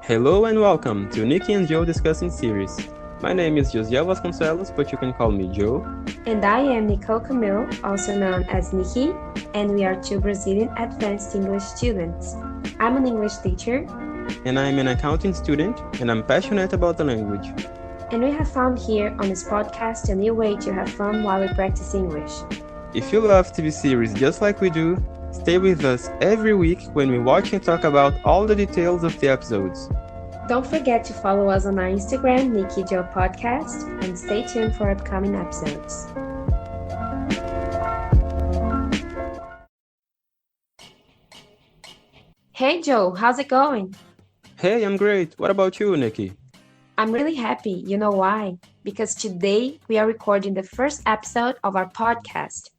Hello and welcome to Nikki and Joe Discussing Series. My name is Josiel Vasconcelos, but you can call me Joe. And I am Nicole Camille, also known as Nikki, and we are two Brazilian advanced English students. I'm an English teacher. And I'm an accounting student, and I'm passionate about the language. And we have found here on this podcast a new way to have fun while we practice English. If you love TV series just like we do, stay with us every week when we watch and talk about all the details of the episodes. Don't forget to follow us on our Instagram, Nikki Joe Podcast, and stay tuned for upcoming episodes. Hey Joe, how's it going? Hey, I'm great. What about you, Nikki? I'm really happy. You know why? Because today we are recording the first episode of our podcast.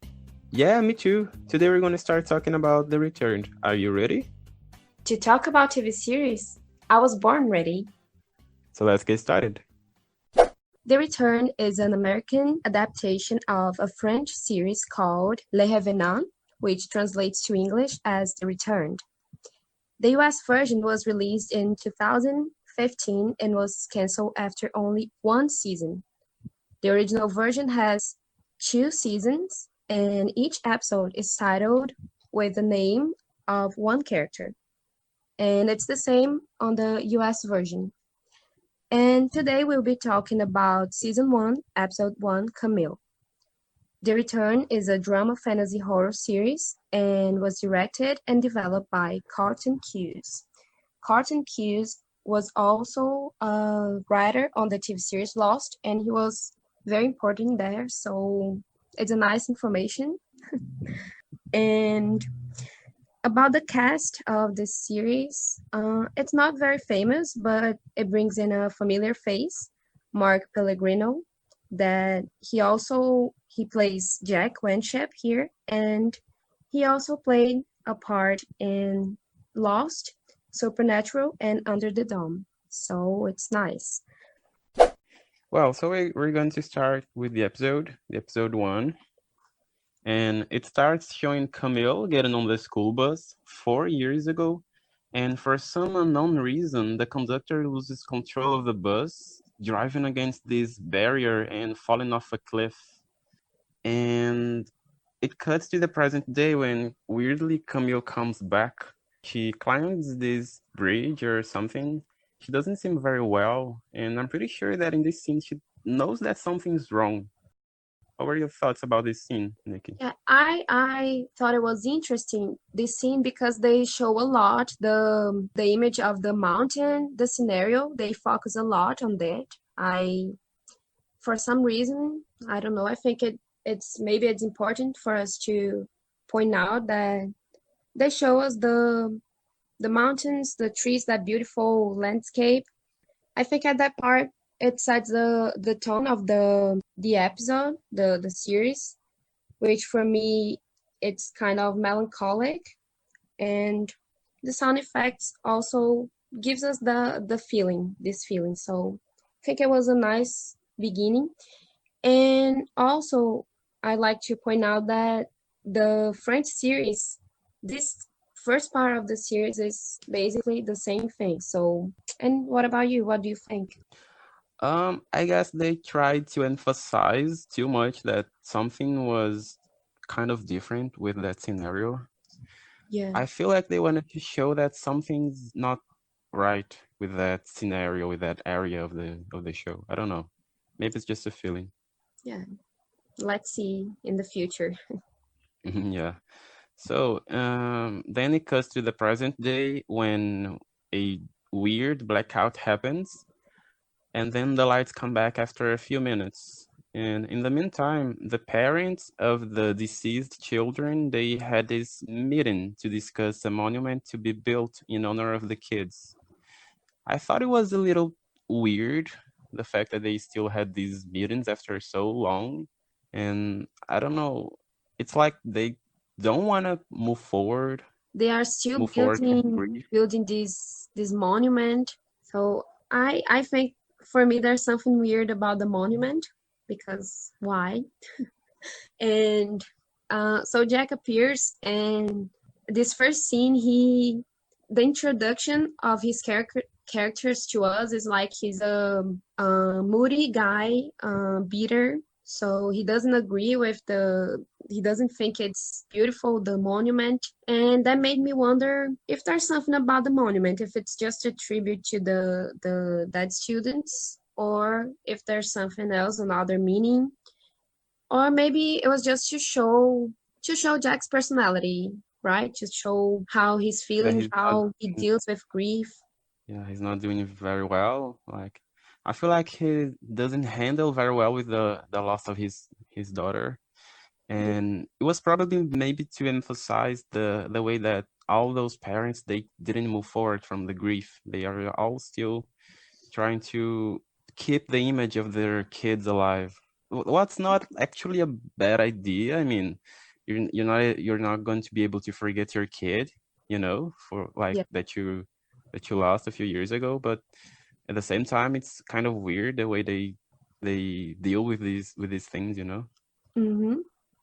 Yeah, me too. Today we're going to start talking about The Return. Are you ready? To talk about TV series, I was born ready. So let's get started. The Return is an American adaptation of a French series called Le Revenant, which translates to English as The Returned. The US version was released in 2015 and was canceled after only one season. The original version has 2 seasons, and each episode is titled with the name of one character. And it's the same on the US version. And today we'll be talking about Season 1, Episode 1, Camille. The Return is a drama fantasy horror series and was directed and developed by Carlton Cuse. Carlton Cuse was also a writer on the TV series Lost, and he was very important there, so it's a nice information. And about the cast of this series, it's not very famous, but it brings in a familiar face, Mark Pellegrino, that he plays Jack Winship here, and he also played a part in Lost, Supernatural, and Under the Dome. So it's nice. Well, so we're going to start with the episode 1. And it starts showing Camille getting on the school bus 4 years ago. And for some unknown reason, the conductor loses control of the bus, driving against this barrier and falling off a cliff. And it cuts to the present day when weirdly Camille comes back. She climbs this bridge or something. She doesn't seem very well. And I'm pretty sure that in this scene, she knows that something's wrong. What were your thoughts about this scene, Nikki? Yeah, I thought it was interesting, this scene, because they show a lot the image of the mountain, the scenario. They focus a lot on that. For some reason, I don't know, I think it's important for us to point out that they show us the mountains, the trees, that beautiful landscape. I think at that part it sets the tone of the episode, the series, which for me it's kind of melancholic, and the sound effects also gives us this feeling. So I think it was a nice beginning. And also I like to point out that the French series, this first part of the series is basically the same thing. So, and what about you? What do you think? I guess they tried to emphasize too much that something was kind of different with that scenario. Yeah. I feel like they wanted to show that something's not right with that scenario, with that area of the show. I don't know. Maybe it's just a feeling. Yeah. Let's see in the future. Yeah. So then it cuts to the present day when a weird blackout happens. And then the lights come back after a few minutes. And in the meantime, the parents of the deceased children, they had this meeting to discuss a monument to be built in honor of the kids. I thought it was a little weird, the fact that they still had these meetings after so long. And I don't know, it's like they don't want to move forward. They are still Move forward from grief. building this monument. So I think for me there's something weird about the monument, because why? And so Jack appears, and this first scene, the introduction of his characters to us is like he's a moody guy, bitter. So he doesn't agree with he doesn't think it's beautiful, the monument. And that made me wonder if there's something about the monument, if it's just a tribute to the dead students, or if there's something else, another meaning. Or maybe it was just to show Jack's personality, right? To show how he's That feeling, he's not how he deals with grief. yeah, he's not doing very well. Like I feel like he doesn't handle very well with the loss of his daughter. And it was probably maybe to emphasize the way that all those parents they didn't move forward from the grief. They are all still trying to keep the image of their kids alive. What's not actually a bad idea. I mean, you're not going to be able to forget your kid, for like Yeah. that you lost a few years ago. But at the same time, it's kind of weird the way they deal with these things. Mm-hmm.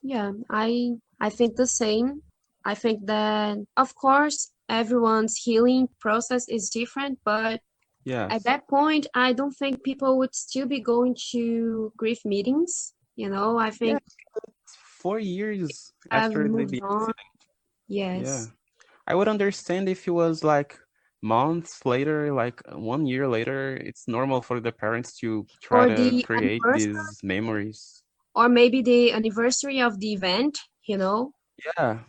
Yeah, I think the same. I think that of course everyone's healing process is different, but at Yes. that point I don't think people would still be going to grief meetings. I Yeah, think 4 years I've after moved the on. accident. Yeah. Yes. I would understand if it was like months later, like 1 year later. It's normal for the parents to try Or to the create anniversary, these memories. or maybe the anniversary of the event. Yeah,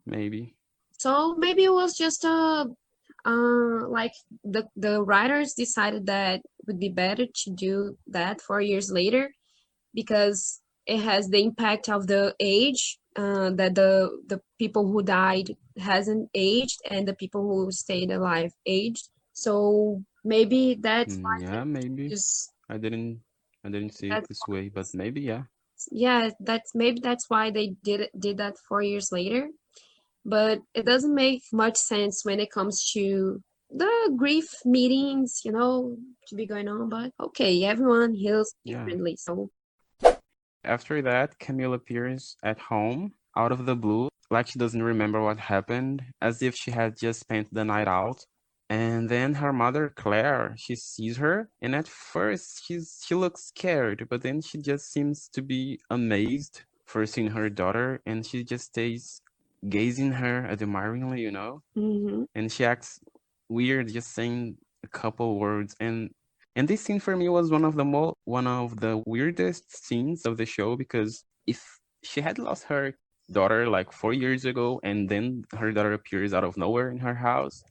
maybe. So maybe it was just like the writers decided that it would be better to do that 4 years later because it has the impact of the age, that the people who died hasn't aged and the people who stayed alive aged. So maybe that's why Yeah, maybe. just I didn't I didn't see it that's this way, but maybe yeah. yeah, that's why they did that 4 years later. But it doesn't make much sense when it comes to the grief meetings, to be going on. But okay, everyone heals Yeah. differently, so After that, Camille appears at home out of the blue, like she doesn't remember what happened, as if she had just spent the night out. And then her mother, Claire, she sees her, and at first she looks scared, but then she just seems to be amazed for seeing her daughter, and she just stays gazing her admiringly. hmm And she acts weird, just saying a couple words. And this scene for me was one of the weirdest scenes of the show, because if she had lost her daughter like 4 years ago, and then her daughter appears out of nowhere in her house,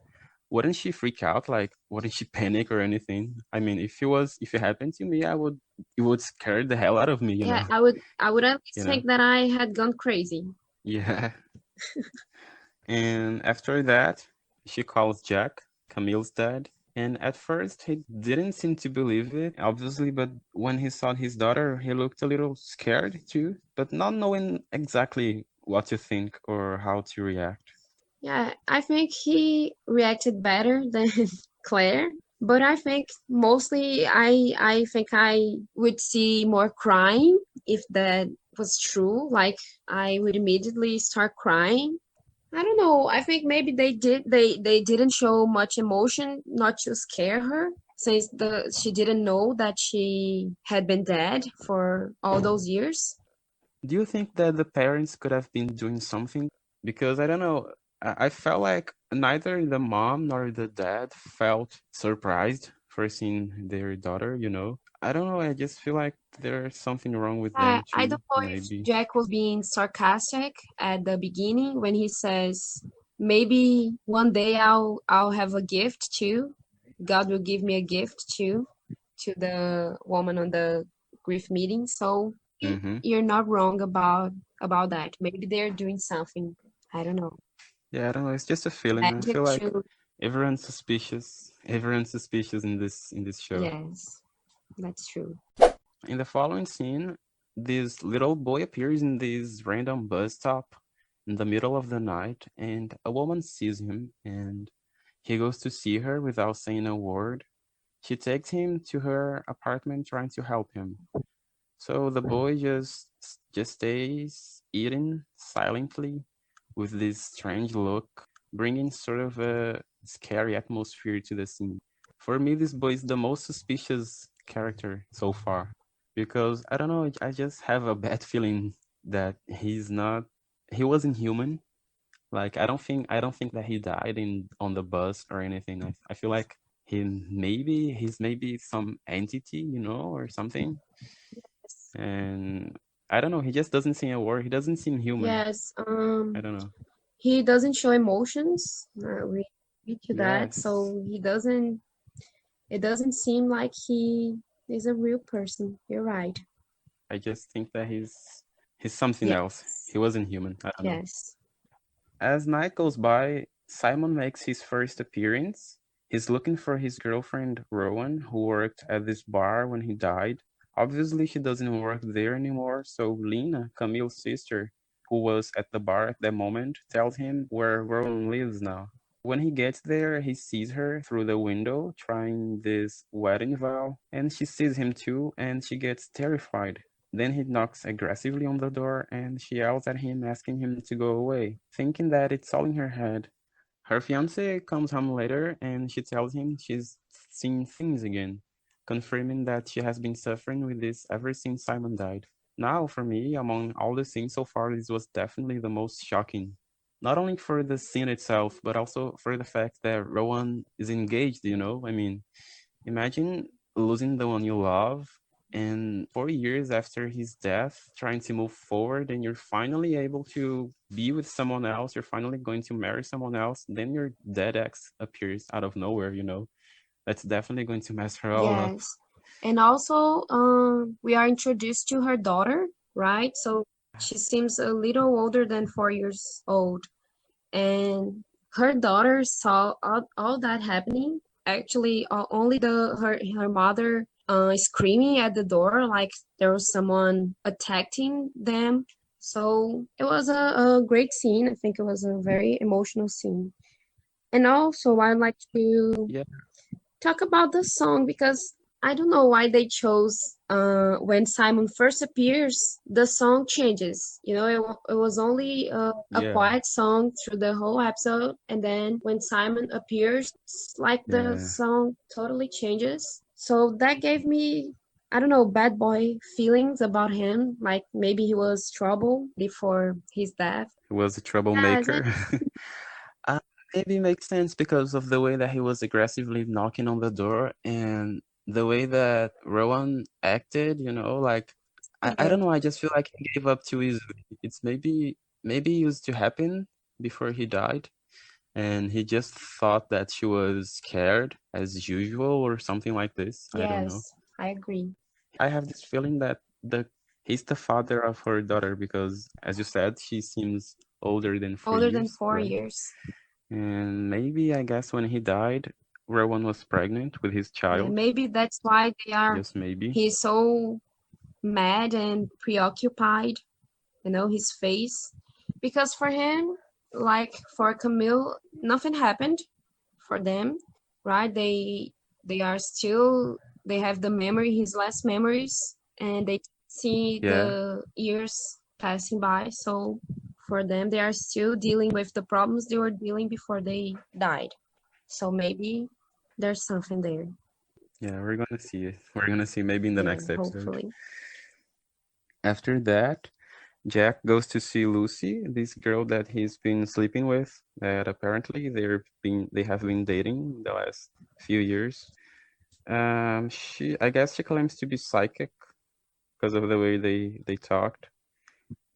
wouldn't she freak out? Like, wouldn't she panic or anything? I mean, if it happened to me, it would scare the hell out of me, you yeah, know, I would at you least know? think that I had gone crazy. Yeah. And after that, she calls Jack, Camille's dad. And at first, he didn't seem to believe it, obviously, but when he saw his daughter, he looked a little scared too, but not knowing exactly what to think or how to react. Yeah, I think he reacted better than Claire, but I think mostly I think I would see more crying if that was true. Like I would immediately start crying. I don't know. I think maybe they didn't show much emotion not to scare her since the she didn't know that she had been dead for all those years. Do you think that the parents could have been doing something? Because I don't know, I felt like neither the mom nor the dad felt surprised for seeing their daughter. I don't know, I just feel like there's something wrong with them I too, don't know if maybe. Jack was being sarcastic at the beginning when he says maybe one day I'll have a gift too. God will give me a gift too to the woman on the grief meeting. So Mm-hmm. you're not wrong about that. Maybe they're doing something. I don't know. Yeah, I don't know, it's just a feeling. I Magic feel like too. everyone's suspicious. Everyone's suspicious in this show. Yes, that's true. In the following scene, this little boy appears in this random bus stop in the middle of the night, and a woman sees him, and he goes to see her without saying a word. She takes him to her apartment, trying to help him. So the boy just stays eating silently with this strange look, bringing sort of a scary atmosphere to the scene. For me, this boy is the most suspicious character so far because I don't know, I just have a bad feeling that he wasn't human. Like I don't think that he died in on the bus or anything. I feel like he's maybe some entity, or something. And I don't know, he just doesn't seem aware. He doesn't seem human. Yes, I don't know. he doesn't show emotions. We agree to that. Yes. So it doesn't seem like he is a real person. You're right. I just think that he's something else. Yes. He wasn't human. I don't know. Yes. As night goes by, Simon makes his first appearance. He's looking for his girlfriend, Rowan, who worked at this bar when he died. Obviously, she doesn't work there anymore, so Lena, Camille's sister, who was at the bar at that moment, tells him where Rowan lives now. When he gets there, he sees her through the window trying this wedding vow, and she sees him too, and she gets terrified. Then he knocks aggressively on the door and she yells at him, asking him to go away, thinking that it's all in her head. Her fiance comes home later and she tells him she's seen things again, confirming that she has been suffering with this ever since Simon died. Now, for me, among all the scenes so far, this was definitely the most shocking. Not only for the scene itself, but also for the fact that Rowan is engaged. I mean, imagine losing the one you love, and 4 years after his death, trying to move forward, and you're finally able to be with someone else, you're finally going to marry someone else, then your dead ex appears out of nowhere. That's definitely going to mess her all up. Yes. And also, we are introduced to her daughter, right? So she seems a little older than 4 years old. And her daughter saw all that happening. Actually, only her mother screaming at the door like there was someone attacking them. So it was a great scene. I think it was a very emotional scene. And also, I'd like to Yeah, talk about the song because I don't know why they chose when Simon first appears, the song changes. It was only a yeah, quiet song through the whole episode, and then when Simon appears, it's like the yeah. song totally changes. So that gave me, I don't know, bad boy feelings about him. Like maybe he was trouble before his death. He was a Yes, and troublemaker. uh, Maybe it makes sense because of the way that he was aggressively knocking on the door and the way that Rowan acted, like I don't yes, know, I just feel like he gave up too easily. It's maybe it used to happen before he died, and he just thought that she was scared as usual or something like this. I don't know. yes, I agree. I have this feeling that he's the father of her daughter because, as you said, she seems older than four Older than years, four right? years. And maybe, I guess, when he died, Rowan was pregnant with his Yeah, child. maybe that's why Just maybe. he's so mad and preoccupied, his face. Because for him, like for Camille, nothing happened for them, right? They are still they have the memory, his last memories, and they see Yeah, the years passing by. So for them, they are still dealing with the problems they were dealing before they died. So maybe there's something there. yeah, we're gonna see it. We're gonna see maybe in the Yeah, next episode. hopefully. After that, Jack goes to see Lucy, this girl that he's been sleeping with, that apparently they have been dating the last few years. I guess she claims to be psychic because of the way they talked.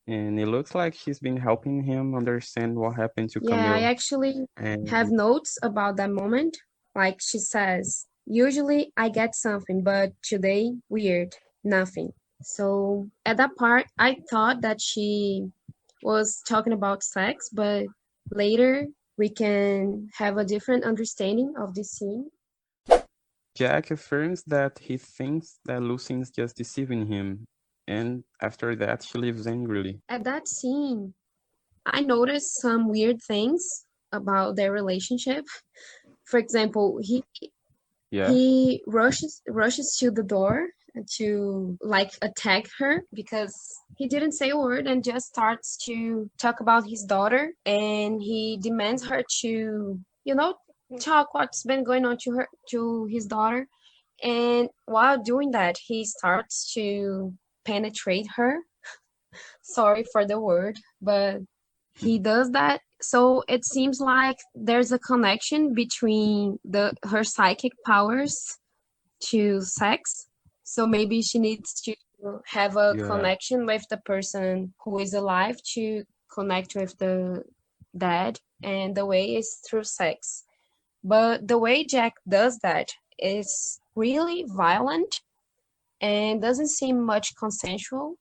And it looks like she's been helping him understand what happened to Yeah, I Camille. actually have And notes about that moment. Like she says, usually I get something, but today, weird, nothing. So at that part, I thought that she was talking about sex, but later we can have a different understanding of this scene. Jack affirms that he thinks that Lucy is just deceiving him. And after that, she leaves angrily. At that scene, I noticed some weird things about their relationship. For example, Yeah, he rushes to the door to like attack her because he didn't say a word and just starts to talk about his daughter, and he demands her to talk what's been going on to his daughter. And while doing that, he starts to penetrate her. Sorry for the word, but he does that. So it seems like there's a connection between the her psychic powers to sex. So maybe she needs to have a Yeah. connection with the person who is alive to connect with the dead, and the way is through sex. But the way Jack does that is really violent and doesn't seem much consensual.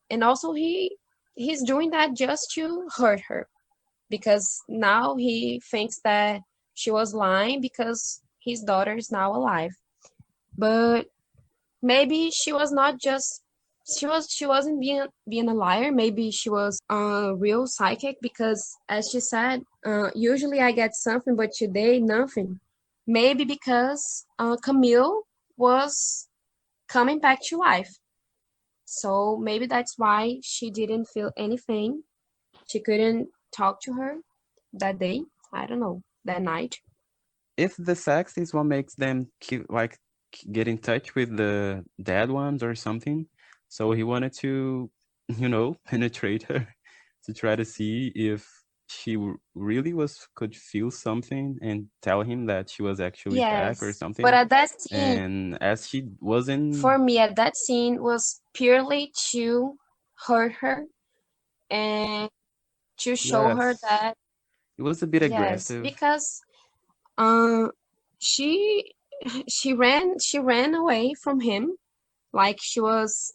And also he's doing that just to hurt her because now he thinks that she was lying because his daughter is now alive. But maybe she was not just she wasn't being a liar. Maybe she was a real psychic because as she said, usually I get something, but today nothing. Maybe because Camille was coming back to life. So maybe that's why she didn't feel anything. She couldn't talk to her that day. I don't know, that night. If the sex is what makes them like get in touch with the dead ones or something, so he wanted to, penetrate her to try to see if she really could feel something and tell him that she was actually back or Yes, but something. at that scene, And as she wasn't, for me, at that scene was purely to hurt her and to show her yes, that it was a bit yes, aggressive. because uh, she she ran away from him like she was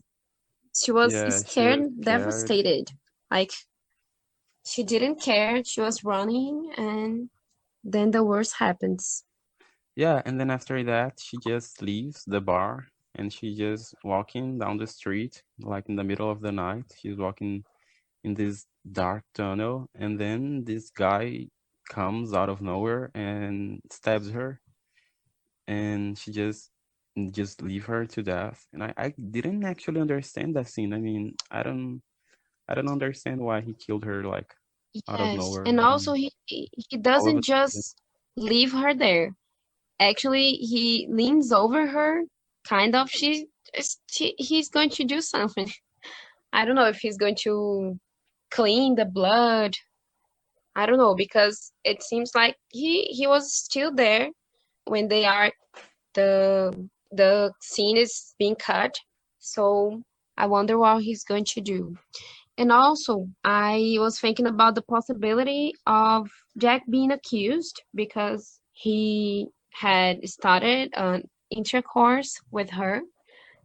Yeah, she was scared, scared. devastated. Like she didn't care. She was running, and then the worst happens. Yeah, and then after that, she just leaves the bar and she just walking down the street, like in the middle of the night. She's walking in this dark tunnel, and then this guy comes out of nowhere and stabs her, and she just leave her to death. And I didn't actually understand that scene. I mean, I don't understand why he killed her like out of Yes, nowhere. and I also mean, he all of a doesn't sudden. just leave her there. Actually, he leans over her, kind of. He's going to do something. I don't know if he's going to clean the blood. I don't know because it seems like he was still there when the the scene is being cut. So I wonder what he's going to do. And also, I was thinking about the possibility of Jack being accused because he had started an intercourse with her.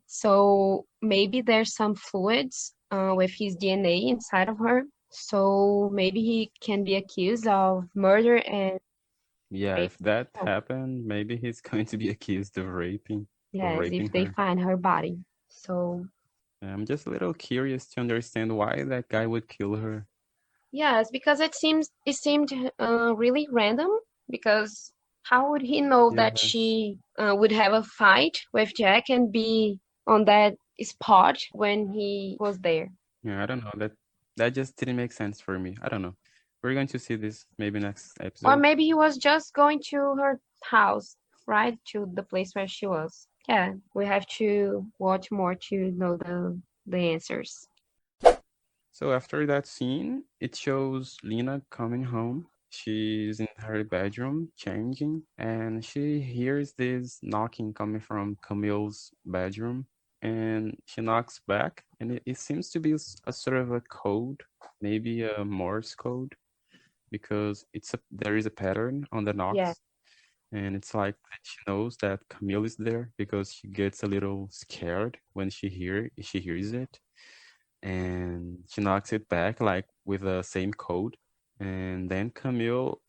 So maybe there's some fluids with his DNA inside of her. So maybe he can be accused of murder and Yeah, rape. if that Oh, happened, maybe he's going to be accused of yes, raping if they her. find her body. So I'm just a little curious to understand why that guy would kill her. yes, because it seemed really random because how would he know that Yes. she would have a fight with Jack and be on that spot when he was there? Yeah, I don't know. That just didn't make sense for me. I don't know. We're going to see this maybe next Or episode. maybe he was just going to her house, right? To the place where she was. Yeah, we have to watch more to know the answers. So after that scene, it shows Lena coming home. She's in her bedroom changing, and she hears this knocking coming from Camille's bedroom. And she knocks back, and it seems to be a sort of a code, maybe a Morse code, because there is a pattern on the Yeah, knocks, and it's like she knows that Camille is there because she gets a little scared when she hears it, and she knocks it back like with the same code, and then Camille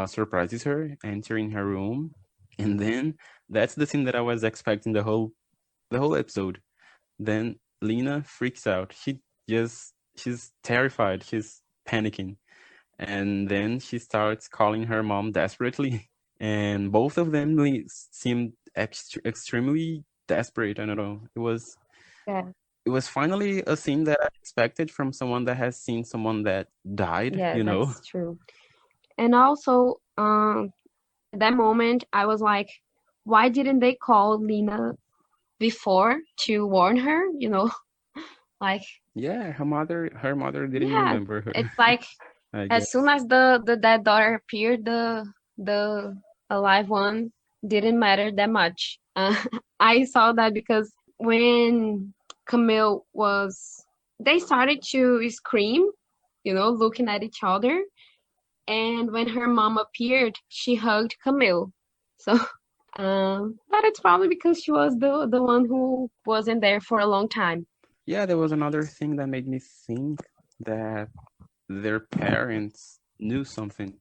surprises her entering her room, and then that's the scene that I was expecting the whole episode. Then Lena freaks out. She's terrified. She's panicking, and then she starts calling her mom desperately, and both of them seemed extremely desperate. I don't know. yeah, It was finally a scene that I expected from someone that has seen someone that died, yeah, you know? that's true. And also, At that moment, I was like, why didn't they call Lena before to warn her? Like, Yeah, her mother didn't yeah, remember her, it's like I as soon guess. as the dead daughter appeared, the alive one didn't matter that much. I saw that because when Camille was, they started to scream, looking at each other. And when her mom appeared, she hugged Camille. So, but it's probably because she was the one who wasn't there for a long time. Yeah, there was another thing that made me think that their parents knew something,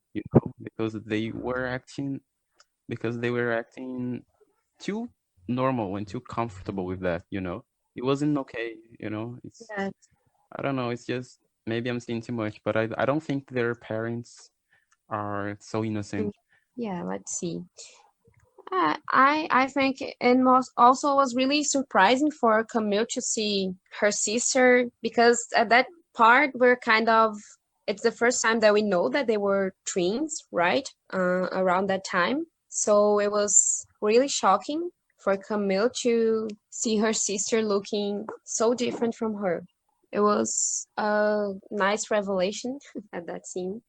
because they were acting too normal and too comfortable with that. It wasn't okay. Yes. I don't know, it's just maybe I'm seeing too much, but I don't think their parents are so innocent. Yeah, let's see. I think it was also was really surprising for Camille to see her sister because at that part we're kind of it's the first time that we know that they were twins, right? Around that time. So it was really shocking for Camille to see her sister looking so different from her. It was a nice revelation at that scene.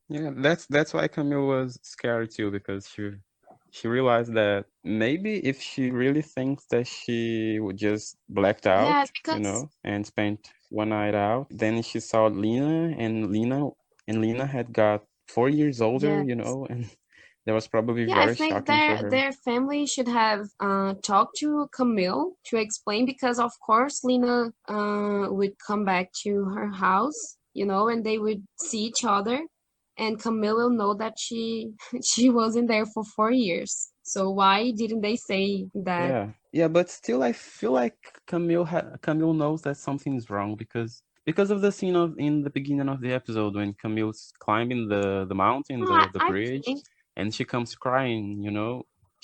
Yeah, that's why Camille was scared too, because she realized that maybe if she really thinks that she would just blacked out, Yes, because and spent one night out, then she saw Lena had got 4 years older, yeah. and that was probably Yeah, I very think shocking for her. their family should have talked to Camille to explain because of course Lena would come back to her house, and they would see each other, and Camille will know that she she wasn't there for 4 years. So why didn't they say that? Yeah. Yeah, but still I feel like Camille knows that something's wrong because of the scene in the beginning of the episode when Camille's climbing the mountain, No, the I bridge, think, and she comes crying.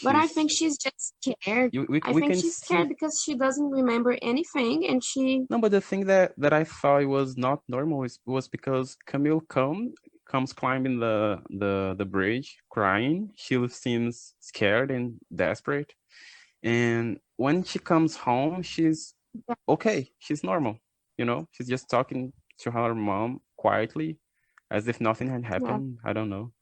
but I She's think she's just scared. you we I we think can she's scared see. because she doesn't remember anything, and she No, but the thing that I thought was not normal was because Camille comes climbing the bridge crying. She seems scared and desperate. And when she comes home, she's okay. She's normal. She's just talking to her mom quietly as if nothing had yeah. happened. I don't know.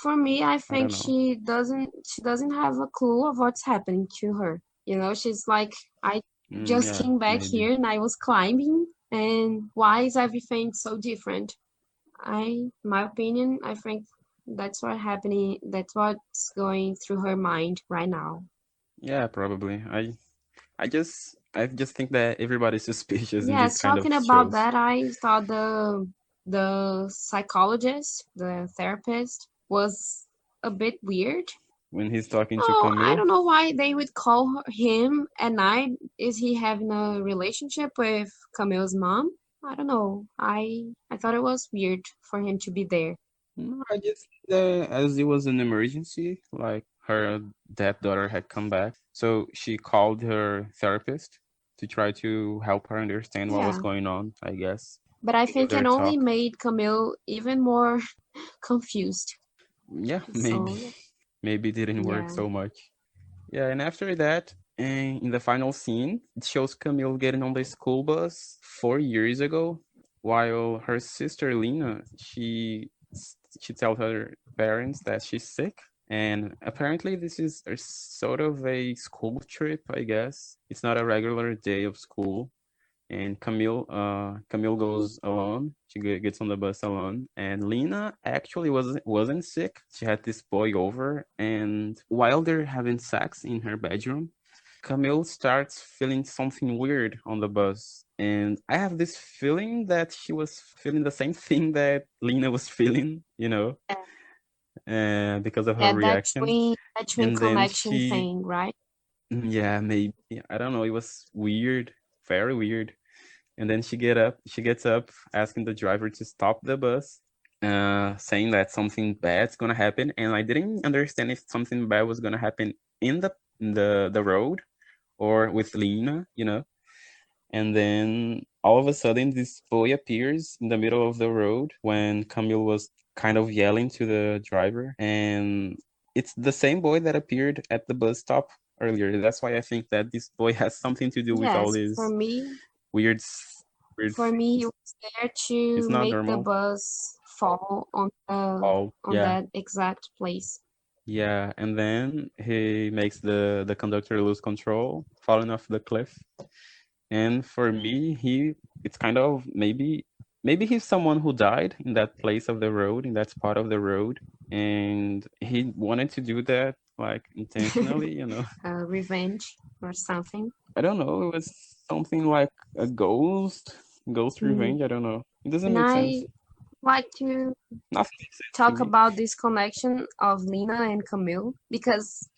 For me, I I think don't know. she doesn't have a clue of what's happening to her. She's like, I just Yeah, came back maybe. here and I was climbing, and why is everything so different? My opinion, I think that's what happening. That's what's going through her mind right now. Yeah, probably. I just think that everybody's suspicious in these Yes, kind of talking about shows. that, I thought the psychologist, the therapist, was a bit weird. When he's talking to Oh, I Camille. don't know why they would call him at night. Is he having a relationship with Camille's mom? I don't know. I thought it was weird for him to be there. No, I just think that as it was an emergency, like her dead daughter had come back, so she called her therapist to try to help her understand what was Yeah, going on, I guess, but I to think their it only talk. made Camille even more confused. Yeah, maybe. So, Maybe it didn't work yeah. so much. Yeah, and after that, in the final scene, it shows Camille getting on the school bus 4 years ago, while her sister Lena, she tells her parents that she's sick, and apparently this is a sort of a school trip, I guess. It's not a regular day of school, and Camille goes alone. She gets on the bus alone, and Lena actually wasn't sick. She had this boy over, and while they're having sex in her bedroom, Camille starts feeling something weird on the bus. And I have this feeling that she was feeling the same thing that Lena was feeling, because of her Yeah, that reaction. twin And then connection thing, right? yeah, maybe, I don't know, it was weird, very weird. And then she gets up asking the driver to stop the bus, saying that something bad's gonna happen. And I didn't understand if something bad was gonna happen in the road or with Lena. And then all of a sudden this boy appears in the middle of the road when Camille was kind of yelling to the driver. And it's the same boy that appeared at the bus stop earlier. That's why I think that this boy has something to do with all Yes, these weird, weird for me, he things. was there It's to not make the normal. bus fall Oh, on yeah. that exact place. Yeah, and then he makes the conductor lose control, falling off the cliff. And for me, it's kind of maybe he's someone who died in that place of the road, in that spot of the road, and he wanted to do that like intentionally, you know. Revenge or something. I don't know, it was something like a ghost Mm. revenge, I don't know. It doesn't And make I sense. like to Nothing makes sense to talk me. about this connection of Lena and Camille because,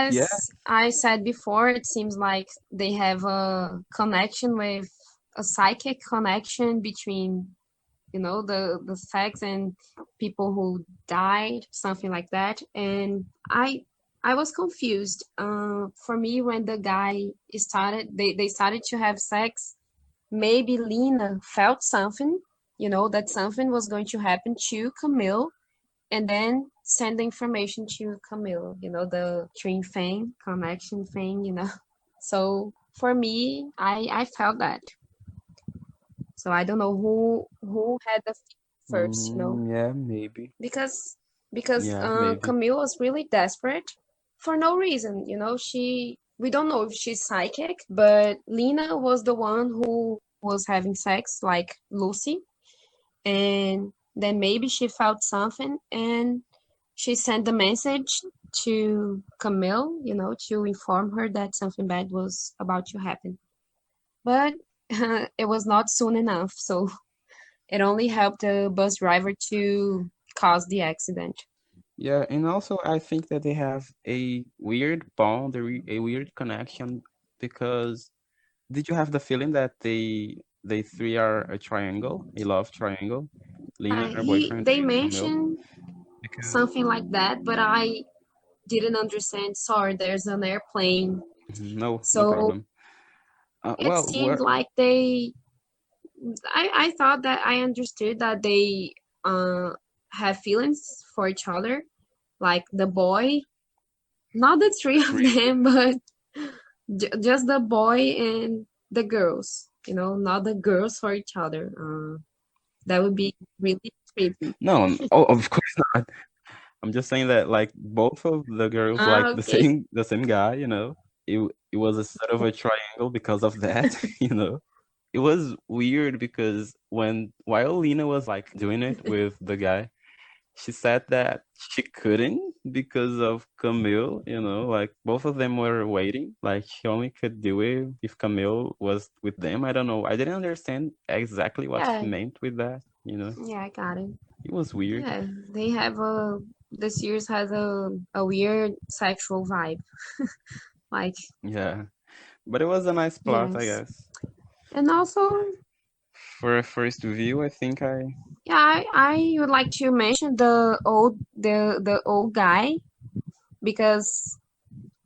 Yeah, as I said before, it seems like they have a connection with a psychic connection between, the sex and people who died, something like that. And I was confused. For me, when the guy they started to have sex, maybe Lena felt something, that something was going to happen to Camille, and then send the information to Camille, the twin thing, connection thing. So for me, I felt that. So I don't know who had the first. yeah, maybe. Because because Yeah, maybe. Camille was really desperate for no reason. We don't know if she's psychic, but Lena was the one who was having sex, like Lucy, and then maybe she felt something and she sent the message to Camille, to inform her that something bad was about to happen. But it was not soon enough, so it only helped the bus driver to cause the accident. Yeah, and also I think that they have a weird bond, a weird connection because did you have the feeling that they three are a triangle, a love triangle? Lena, her boyfriend, They and Camille? mentioned Because something like that, but I didn't understand. Sorry, there's an airplane. no, no So problem. it Well, seemed what? like I thought that I understood that they uh, have feelings for each other, like the boy, not the three of Really? them, but just the boy and the girls, not the girls for each other. That would be really creepy. No, oh, of course not. I'm just saying that like both of the girls like Okay. the same guy, you know. It was a sort of a triangle because of that, you know. It was weird because while Lena was like doing it with the guy, she said that she couldn't because of Camille, you know, like both of them were waiting. Like she only could do it if Camille was with them. I don't know. I didn't understand exactly what she Yeah, meant with that, you know. yeah, I got it. It was weird. Yeah, they have the series has a weird sexual vibe. Like, Yeah. But it was a nice plot, I yes. guess. And also, For a first view, I think I yeah, I would like to mention the old guy because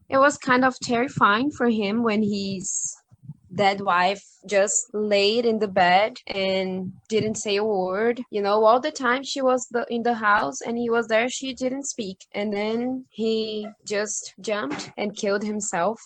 it was kind of terrifying for him when his dead wife just laid in the bed and didn't say a word. All the time she was in the house and he was there, she didn't speak. And then he just jumped and killed himself.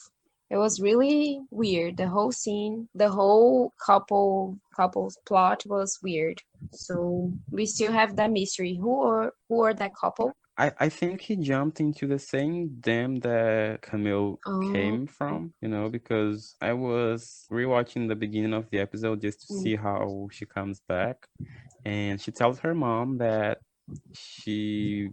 It was really weird. The whole scene, the whole couple's plot was weird. So we still have that mystery. Who are that couple? I think he jumped into the same dam that Camille Oh, came from, you know, because I was rewatching the beginning of the episode just to mm, see how she comes back. And she tells her mom that she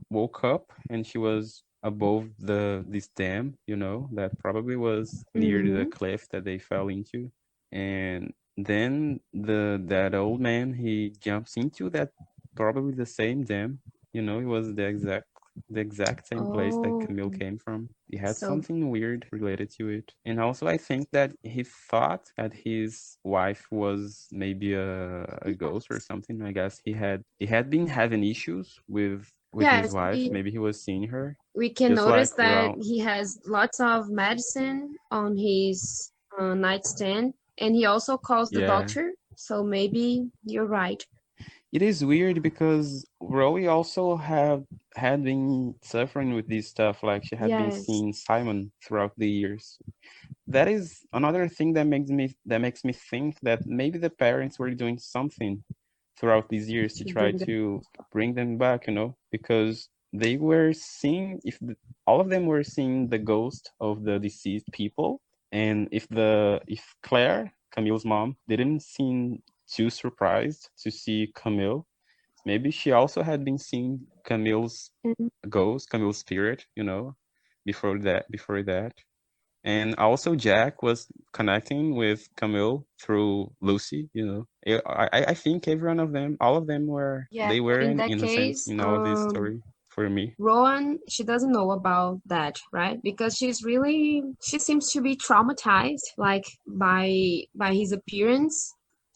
woke up and she was above this dam, you know, that probably was near the mhm. cliff that they fell into. And then that old man, he jumps into that probably the same dam. You know, it was the exact same place that Oh, Camille came from. It had so something weird related to it. And also I think that he thought that his wife was maybe a ghost or something. I guess he had been having issues with his yes, wife. Maybe he was seeing her we can just notice like that around. he has lots of medicine on his nightstand, and he also calls the Yeah. doctor. So maybe you're right. it is weird because Rowie also had been suffering with this stuff. Like she had been Yes, seeing Simon throughout the years. That is another thing that makes me think that maybe the parents were doing something throughout these years to to try bring them. to bring them back, because they were seeing all of them were seeing the ghost of the deceased people, and if Claire, Camille's mom, didn't seem too surprised to see Camille, maybe she also had been seeing Camille's Mhm. ghost, Camille's spirit, before that. And also Jack was connecting with Camille through Lucy, I think every one of them, all of them Yeah, they but were in that innocent case, in all of this story for me. Rowan, she doesn't know about that, right? Because she seems to be traumatized, like by his appearance.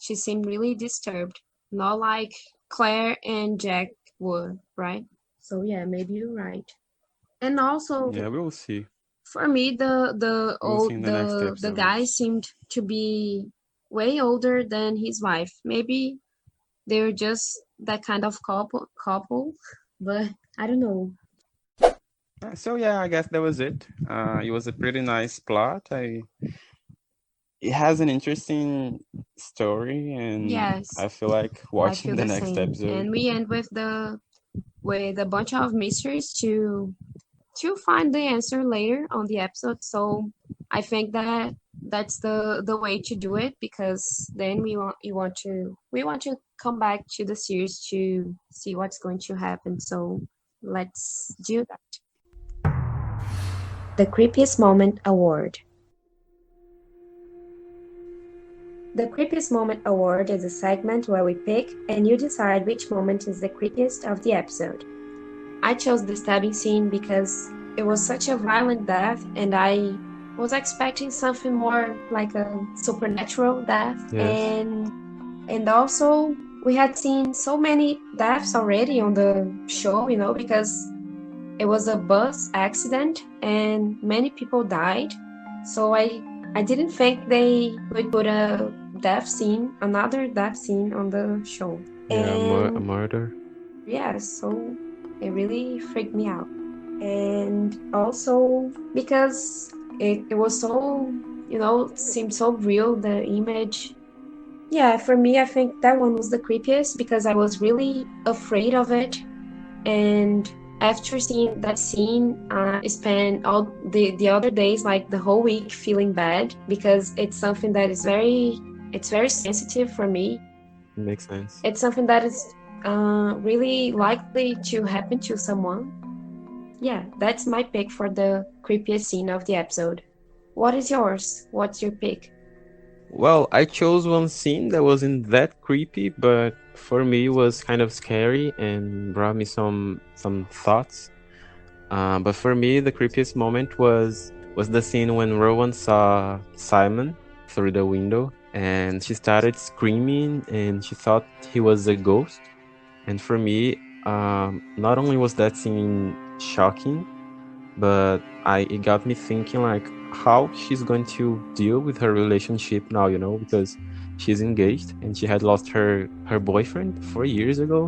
She seemed really disturbed, not like Claire and Jack were, right? So yeah, maybe you're right. And also, Yeah, we will see. for me, We will see in the next the guy episodes. seemed to be way older than his wife. Maybe they're just that kind of couple, but I don't know. So yeah, I guess that was it. It was a pretty nice plot. It has an interesting story, and Yes, I feel like I watching feel the the next same. episode. And we end with a bunch of mysteries to find the answer later on the episode. So I think that that's the way to do it, because then we want to come back to the series to see what's going to happen. So let's do that. The Creepiest Moment Award. The Creepiest Moment Award is a segment where we pick and you decide which moment is the creepiest of the episode. I chose the stabbing scene because it was such a violent death, and I was expecting something more like a supernatural death. Yes. And also we had seen so many deaths already on the show, because it was a bus accident and many people died. So I didn't think they would put another death scene on the show. Yeah, a And murder. yeah, so it really freaked me out. And also because it was so, seemed so real, the image. Yeah, for me, I think that one was the creepiest because I was really afraid of it. And after seeing that scene, I spent all the other days, like the whole week, feeling bad because it's something that it's very sensitive for me. Makes sense. It's something that is really likely to happen to someone. Yeah, that's my pick for the creepiest scene of the episode. What is yours? What's your pick? Well, I chose one scene that wasn't that creepy, but for me was kind of scary and brought me some thoughts. But for me, the creepiest moment was the scene when Rowan saw Simon through the window, and she started screaming, and she thought he was a ghost. And for me, not only was that scene shocking, but it got me thinking like how she's going to deal with her relationship now, because she's engaged and she had lost her boyfriend 4 years ago,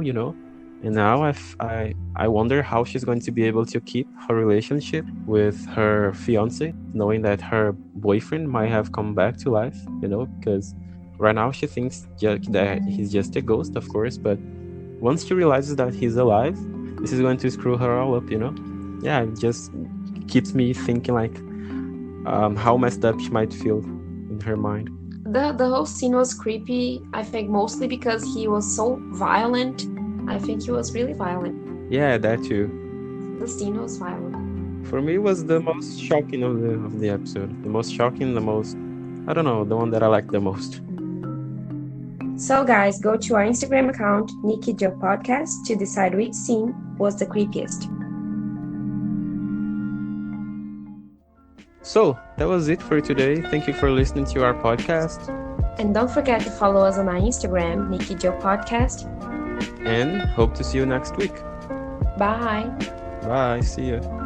and now I wonder how she's going to be able to keep her relationship with her fiance, knowing that her boyfriend might have come back to life, because right now she thinks that he's just a ghost, of course, but once she realizes that he's alive, this is going to screw her all up, Yeah, it just keeps me thinking like how messed up she might feel in her mind. The whole scene was creepy, I think mostly because he was so violent. I think he was really violent. Yeah, that too. The scene was violent. For me, it was the most shocking of the episode. The most shocking, the most, I don't know, the one that I like the most. So guys, go to our Instagram account, Nikki Joe Podcast, to decide which scene was the creepiest. So that was it for today. Thank you for listening to our podcast. And don't forget to follow us on our Instagram, Nikki Joe Podcast. And hope to see you next week. Bye. Bye. See ya.